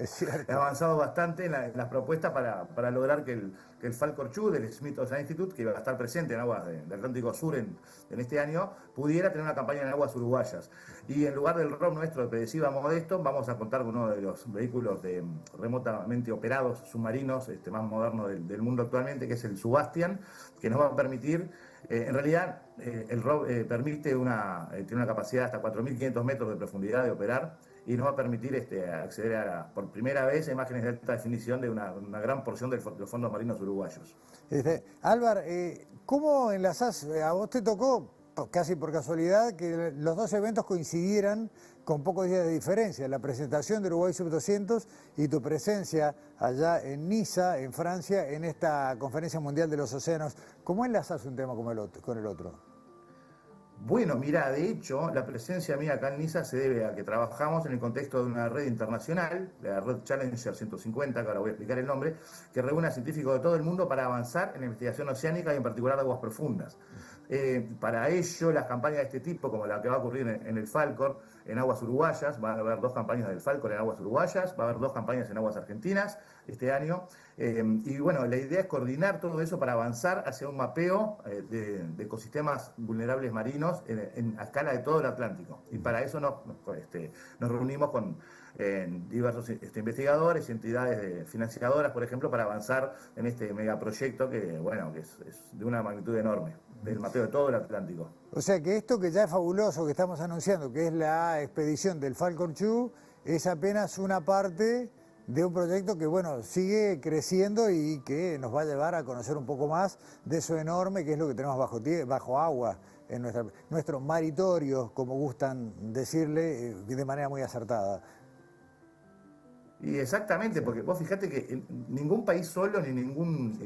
avanzado bastante en las propuestas para lograr que el Falcon 2 del Smith Ocean Institute, que iba a estar presente en aguas del Atlántico Sur en este año, pudiera tener una campaña en aguas uruguayas. Y en lugar del ROV nuestro de Predeciva Modesto, vamos a contar con uno de los vehículos remotamente operados submarinos más modernos del mundo actualmente, que es el Subastian, que nos va a permitir, en realidad, el ROV tiene una capacidad de hasta 4.500 metros de profundidad de operar, y nos va a permitir acceder por primera vez a imágenes de alta definición de una gran porción de los fondos marinos uruguayos. Álvar, ¿cómo enlazás? A vos te tocó, casi por casualidad, que los dos eventos coincidieran con pocos días de diferencia, la presentación de Uruguay Sub-200 y tu presencia allá en Niza, en Francia, en esta Conferencia Mundial de los Océanos. ¿Cómo enlazás un tema con el otro? Bueno, mira, de hecho, la presencia mía acá en Niza se debe a que trabajamos en el contexto de una red internacional, la red Challenger 150, que ahora voy a explicar el nombre, que reúne a científicos de todo el mundo para avanzar en la investigación oceánica y en particular de aguas profundas. Para ello, las campañas de este tipo, como la que va a ocurrir en el Falcon, en aguas uruguayas, va a haber 2 campañas del Falcon en aguas uruguayas, va a haber 2 campañas en aguas argentinas este año, y bueno, la idea es coordinar todo eso para avanzar hacia un mapeo de ecosistemas vulnerables marinos a escala de todo el Atlántico. Y para eso nos reunimos con diversos investigadores y entidades financiadoras, por ejemplo, para avanzar en este megaproyecto que es de una magnitud enorme, del mapeo de todo el Atlántico. O sea que esto que ya es fabuloso, que estamos anunciando, que es la expedición del Falcon 2, es apenas una parte de un proyecto que, sigue creciendo y que nos va a llevar a conocer un poco más de eso enorme que es lo que tenemos bajo agua en nuestro maritorio, como gustan decirle, de manera muy acertada. Y exactamente, porque vos fijate que ningún país solo ni ningún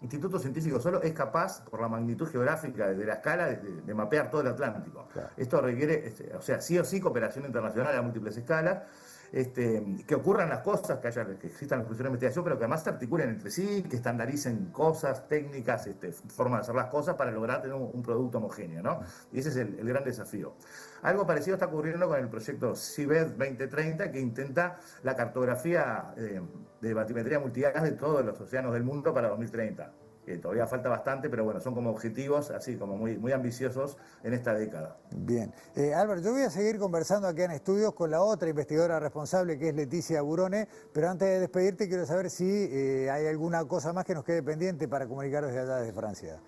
instituto científico solo es capaz, por la magnitud geográfica de la escala, de mapear todo el Atlántico. Claro. Esto requiere, sí o sí, cooperación internacional a múltiples escalas, que ocurran las cosas, que existan las funciones de investigación, pero que además se articulen entre sí, que estandaricen cosas, técnicas, formas de hacer las cosas para lograr tener un producto homogéneo, ¿no? Y ese es el gran desafío. Algo parecido está ocurriendo con el proyecto Seabed 2030, que intenta la cartografía de batimetría multigas de todos los océanos del mundo para 2030. Todavía falta bastante, pero son como objetivos así como muy, muy ambiciosos en esta década. Bien. Álvaro, yo voy a seguir conversando acá en estudios con la otra investigadora responsable, que es Leticia Burone, pero antes de despedirte quiero saber si hay alguna cosa más que nos quede pendiente para comunicar desde allá, desde Francia.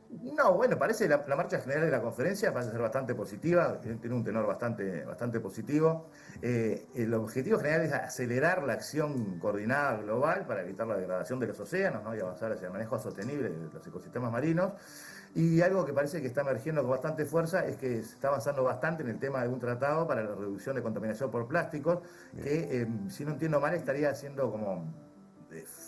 No, parece la marcha general de la conferencia parece ser bastante positiva, tiene un tenor bastante positivo. El objetivo general es acelerar la acción coordinada global para evitar la degradación de los océanos, ¿no? Y avanzar hacia el manejo sostenible de los ecosistemas marinos. Y algo que parece que está emergiendo con bastante fuerza es que se está avanzando bastante en el tema de un tratado para la reducción de contaminación por plásticos, que, si no entiendo mal, estaría siendo como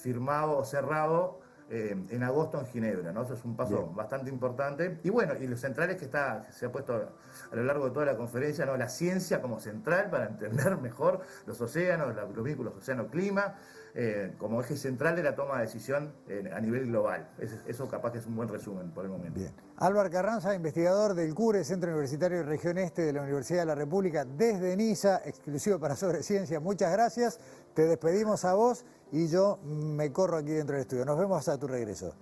firmado o cerrado en agosto en Ginebra, ¿no? Eso es un paso bastante importante. Y y lo central es que se ha puesto a lo largo de toda la conferencia, ¿no? La ciencia como central para entender mejor los océanos, los vínculos océano-clima, como eje central de la toma de decisión a nivel global. Eso capaz que es un buen resumen por el momento. Bien. Álvaro Carranza, investigador del CURE, Centro Universitario de Región Este de la Universidad de la República, desde Niza, exclusivo para Sobreciencia. Muchas gracias, te despedimos a vos y yo me corro aquí dentro del estudio. Nos vemos hasta tu regreso.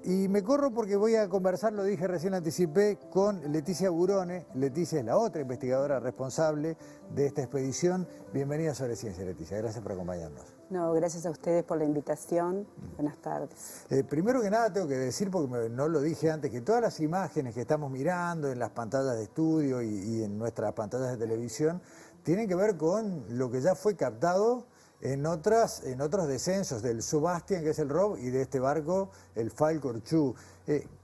Y me corro porque voy a conversar, lo dije recién, anticipé, con Leticia Burone. Leticia es la otra investigadora responsable de esta expedición. Bienvenida a Sobreciencia, Leticia. Gracias por acompañarnos. No, gracias a ustedes por la invitación. Buenas tardes. Primero que nada tengo que decir, porque no lo dije antes, que todas las imágenes que estamos mirando en las pantallas de estudio y en nuestras pantallas de televisión tienen que ver con lo que ya fue captado en otros descensos del Sebastian, que es el ROV, y de este barco, el Falcor 2.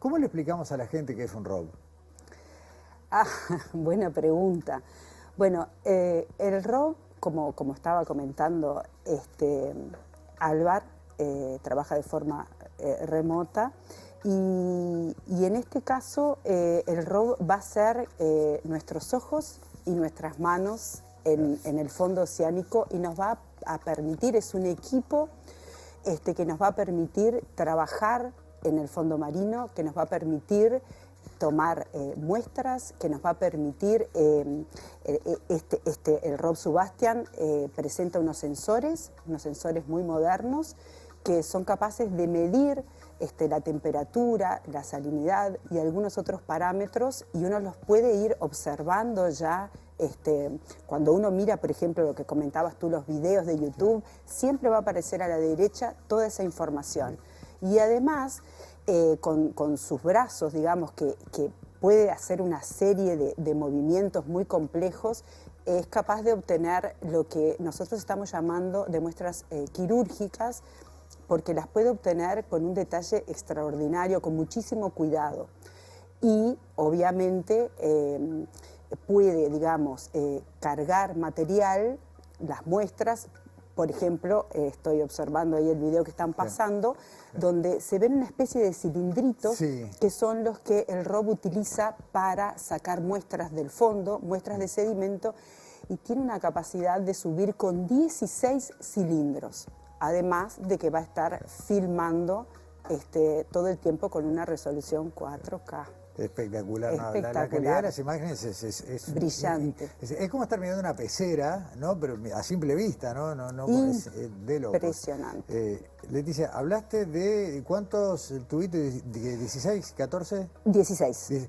¿Cómo le explicamos a la gente qué es un ROV? Buena pregunta. Bueno, el ROV, como estaba comentando Álvaro, trabaja de forma remota y en este caso el ROV va a ser nuestros ojos y nuestras manos en el fondo oceánico y nos va a permitir, es un equipo que nos va a permitir trabajar en el fondo marino, que nos va a permitir tomar muestras, que nos va a permitir, el ROV Sebastian presenta unos sensores muy modernos que son capaces de medir la temperatura, la salinidad y algunos otros parámetros, y uno los puede ir observando ya. Cuando uno mira, por ejemplo, lo que comentabas tú, los videos de YouTube, siempre va a aparecer a la derecha toda esa información. Y además, con sus brazos, digamos, que puede hacer una serie de movimientos muy complejos, es capaz de obtener lo que nosotros estamos llamando de muestras quirúrgicas, porque las puede obtener con un detalle extraordinario, con muchísimo cuidado. Y, obviamente, puede, digamos, cargar material, las muestras. Por ejemplo, estoy observando ahí el video que están pasando, donde se ven una especie de cilindritos que son los que el ROV utiliza para sacar muestras del fondo, muestras de sedimento, y tiene una capacidad de subir con 16 cilindros, además de que va a estar filmando todo el tiempo con una resolución 4K. Espectacular. Espectacular. La calidad de las imágenes es brillante. Es como estar mirando una pecera, ¿no? Pero a simple vista, ¿no? Es de locos. Impresionante. Leticia, hablaste de ¿cuántos tuviste? ¿16? ¿14? 16.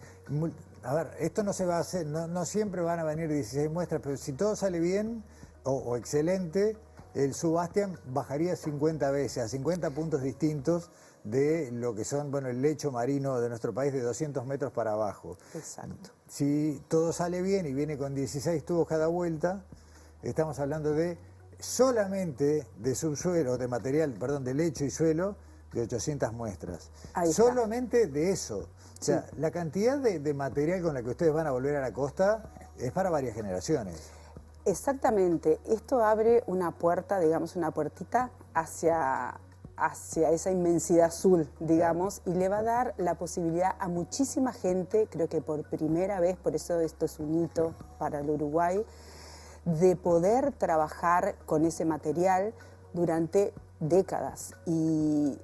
A ver, esto no se va a hacer, no siempre van a venir 16 muestras, pero si todo sale bien o excelente, el Sebastian bajaría 50 veces, a 50 puntos distintos de lo que son, bueno, el lecho marino de nuestro país de 200 metros para abajo. Exacto. Si todo sale bien y viene con 16 tubos cada vuelta, estamos hablando de solamente de subsuelo, de lecho y suelo, de 800 muestras. Solamente de eso. O sea, la cantidad de material con la que ustedes van a volver a la costa es para varias generaciones. Exactamente. Esto abre una puerta, digamos, una puertita hacia esa inmensidad azul, digamos, y le va a dar la posibilidad a muchísima gente, creo que por primera vez, por eso esto es un hito para el Uruguay, de poder trabajar con ese material durante décadas. Y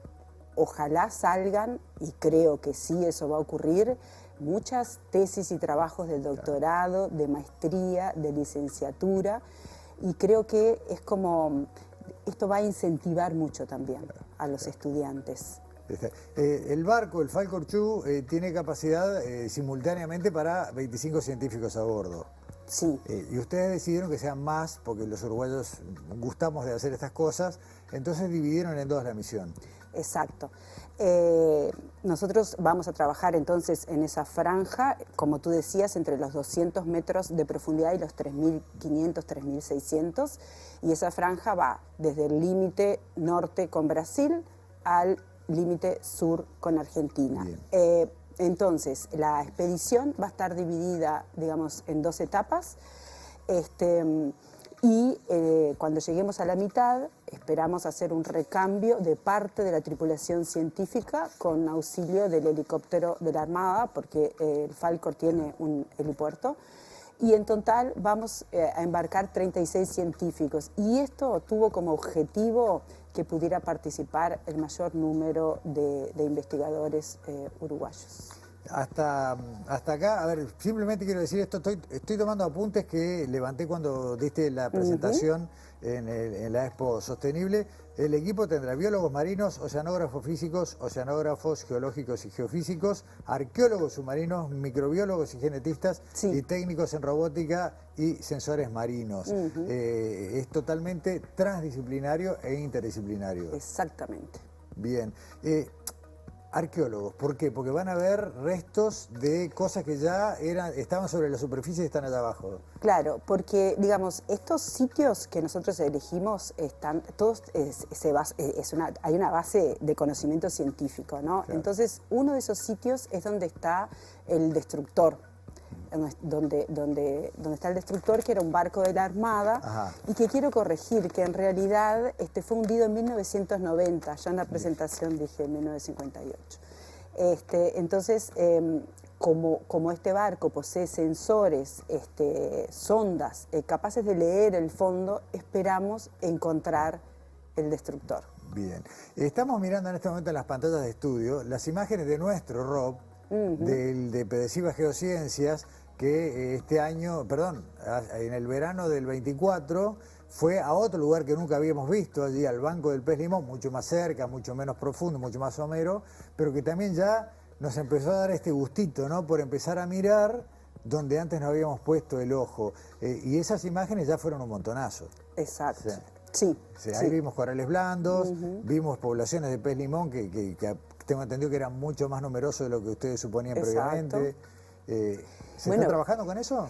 ojalá salgan, y creo que sí, eso va a ocurrir, muchas tesis y trabajos de doctorado, de maestría, de licenciatura, y creo que es como, esto va a incentivar mucho también a los estudiantes. El barco, el Falcor 2, tiene capacidad simultáneamente para 25 científicos a bordo. Sí. Y ustedes decidieron que sean más, porque los uruguayos gustamos de hacer estas cosas, entonces dividieron en dos la misión. Exacto. Nosotros vamos a trabajar entonces en esa franja, como tú decías, entre los 200 metros de profundidad y los 3.500, 3.600, y esa franja va desde el límite norte con Brasil al límite sur con Argentina. Entonces, la expedición va a estar dividida, digamos, en dos etapas, y cuando lleguemos a la mitad esperamos hacer un recambio de parte de la tripulación científica con auxilio del helicóptero de la Armada, porque el Falcor tiene un helipuerto, Y en total vamos a embarcar 36 científicos. Y esto tuvo como objetivo que pudiera participar el mayor número de investigadores uruguayos. Hasta acá, a ver, simplemente quiero decir esto, estoy tomando apuntes que levanté cuando diste la presentación en la Expo Sostenible. El equipo tendrá biólogos marinos, oceanógrafos físicos, oceanógrafos geológicos y geofísicos, arqueólogos submarinos, microbiólogos y genetistas y técnicos en robótica y sensores marinos. Es totalmente transdisciplinario e interdisciplinario. Exactamente. Bien. Arqueólogos, ¿por qué? Porque van a ver restos de cosas que ya estaban sobre la superficie y están allá abajo. Claro, porque digamos, estos sitios que nosotros elegimos están todos, hay una base de conocimiento científico, ¿no? Claro. Entonces, uno de esos sitios es donde está el destructor. Donde está el destructor, que era un barco de la Armada, y que quiero corregir, que en realidad fue hundido en 1990, ya en la presentación dije 1958. Entonces, como este barco posee sensores, sondas, capaces de leer el fondo, esperamos encontrar el destructor. Bien. Estamos mirando en este momento en las pantallas de estudio las imágenes de nuestro ROV, de PEDESIVA Geociencias, que en el verano del 24 fue a otro lugar que nunca habíamos visto, allí al Banco del Pez Limón, mucho más cerca, mucho menos profundo, mucho más somero, pero que también ya nos empezó a dar este gustito, ¿no? Por empezar a mirar donde antes no habíamos puesto el ojo. Y esas imágenes ya fueron un montonazo. Exacto. Sí. Ahí vimos corales blandos, vimos poblaciones de pez limón que tengo entendido que eran mucho más numerosos de lo que ustedes suponían previamente. ¿Se está trabajando con eso?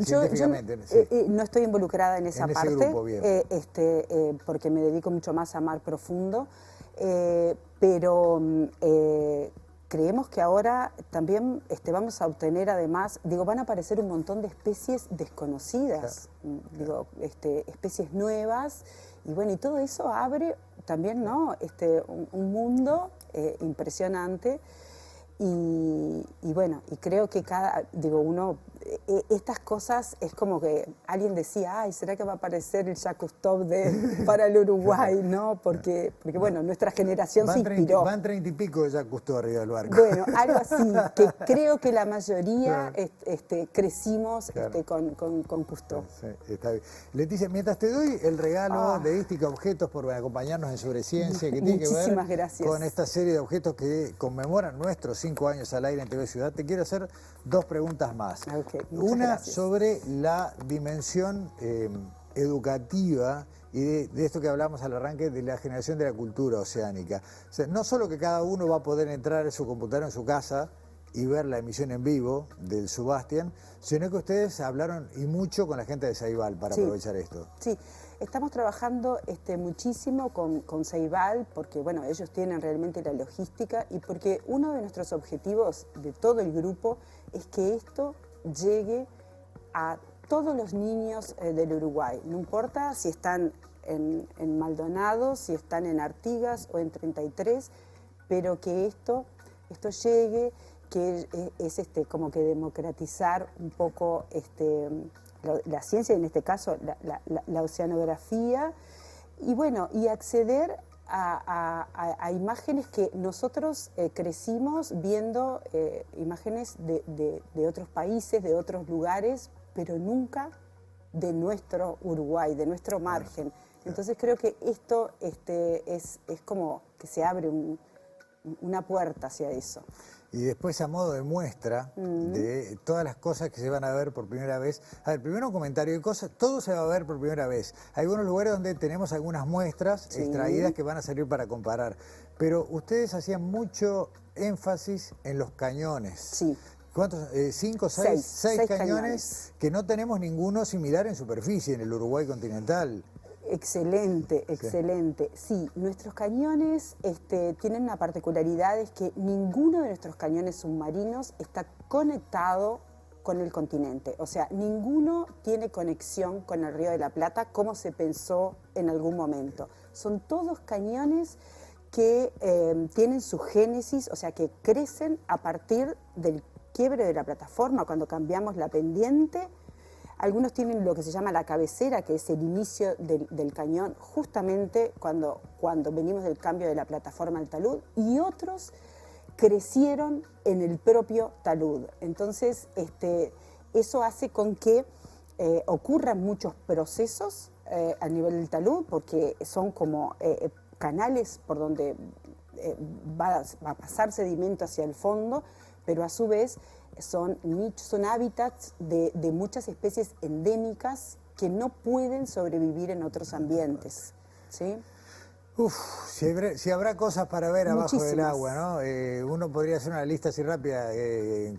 Yo no estoy involucrada en esa parte, grupo, bien. Porque me dedico mucho más a mar profundo, pero creemos que ahora también vamos a obtener además, van a aparecer un montón de especies desconocidas, especies nuevas, y bueno, y todo eso abre también, ¿no? Un mundo impresionante. Y bueno, y creo que estas cosas es como que alguien decía, ay, ¿será que va a aparecer el Jacques Cousteau para el Uruguay? ¿No? Porque bueno, nuestra generación se inspiró. Van 30 y pico de Jacques Cousteau arriba del barco. Bueno, algo así, que creo que la mayoría crecimos con Cousteau. Sí, está bien. Leticia, mientras te doy el regalo de Ística Objetos por acompañarnos en Sobreciencia, que tiene que ver con esta serie de objetos que conmemoran nuestros 5 años al aire en TV Ciudad, te quiero hacer 2 preguntas más. Una sobre la dimensión educativa y de esto que hablamos al arranque de la generación de la cultura oceánica. O sea, no solo que cada uno va a poder entrar en su computadora en su casa y ver la emisión en vivo del Subastian, sino que ustedes hablaron y mucho con la gente de Ceibal para aprovechar esto. Sí, estamos trabajando muchísimo con Ceibal porque bueno, ellos tienen realmente la logística y porque uno de nuestros objetivos de todo el grupo es que esto llegue a todos los niños del Uruguay, no importa si están en Maldonado, si están en Artigas o en 33, pero que esto llegue, que es como que democratizar un poco la ciencia, en este caso la oceanografía, y bueno, y acceder a imágenes que nosotros crecimos viendo, imágenes de otros países, de otros lugares, pero nunca de nuestro Uruguay, de nuestro margen. Entonces creo que esto es como que se abre una puerta hacia eso. Y después, a modo de muestra de todas las cosas que se van a ver por primera vez. A ver, primero un comentario de cosas, todo se va a ver por primera vez. Hay algunos lugares donde tenemos algunas muestras extraídas que van a servir para comparar. Pero ustedes hacían mucho énfasis en los cañones. Sí. ¿Cuántos? ¿5, 6? 6 cañones que no tenemos ninguno similar en superficie en el Uruguay continental. Excelente, excelente. Sí, nuestros cañones tienen una particularidad, es que ninguno de nuestros cañones submarinos está conectado con el continente. O sea, ninguno tiene conexión con el Río de la Plata como se pensó en algún momento. Son todos cañones que tienen su génesis, o sea, que crecen a partir del quiebre de la plataforma, cuando cambiamos la pendiente. Algunos tienen lo que se llama la cabecera, que es el inicio del cañón, justamente cuando venimos del cambio de la plataforma al talud, y otros crecieron en el propio talud. Entonces, eso hace con que ocurran muchos procesos a nivel del talud, porque son como canales por donde va a pasar sedimento hacia el fondo, pero a su vez son hábitats de muchas especies endémicas que no pueden sobrevivir en otros ambientes, ¿sí? Uf, si habrá cosas para ver abajo del Muchísimas. agua, ¿no? Uno podría hacer una lista así rápida,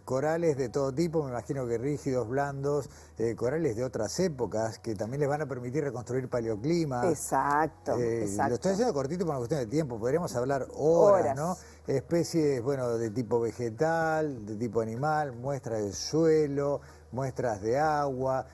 corales de todo tipo, me imagino que rígidos, blandos, corales de otras épocas, que también les van a permitir reconstruir paleoclima. Exacto, exacto. Lo estoy haciendo cortito por una cuestión de tiempo, podríamos hablar horas, ¿no? Especies, bueno, de tipo vegetal, de tipo animal, muestras del suelo, muestras de agua,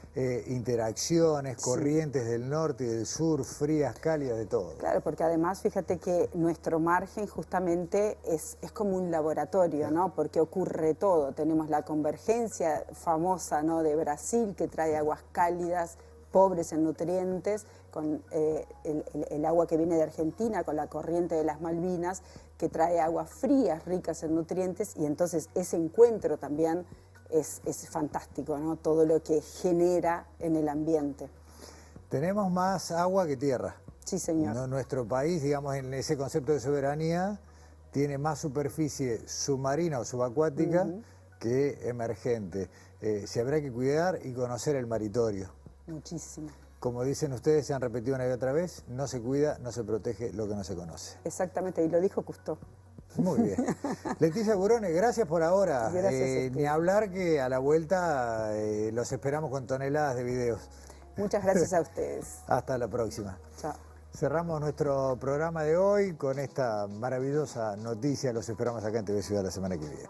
interacciones, corrientes del norte y del sur, frías, cálidas, de todo. Claro, porque además fíjate que nuestro margen justamente es como un laboratorio, ¿no? Porque ocurre todo. Tenemos la convergencia famosa, ¿no?, de Brasil, que trae aguas cálidas, pobres en nutrientes, con el agua que viene de Argentina, con la corriente de las Malvinas, que trae aguas frías, ricas en nutrientes, y entonces ese encuentro también es fantástico, ¿no? Todo lo que genera en el ambiente. Tenemos más agua que tierra. Sí, señor. No, nuestro país, digamos, en ese concepto de soberanía, tiene más superficie submarina o subacuática que emergente. Se habrá que cuidar y conocer el maritorio. Muchísimo. Como dicen ustedes, se han repetido una y otra vez, no se cuida, no se protege lo que no se conoce. Exactamente, y lo dijo Cousteau. Muy bien. Leticia Burone, gracias por ahora. Gracias, ni hablar que a la vuelta los esperamos con toneladas de videos. Muchas gracias a ustedes. Hasta la próxima. Chao. Cerramos nuestro programa de hoy con esta maravillosa noticia. Los esperamos acá en TV Ciudad la semana que viene.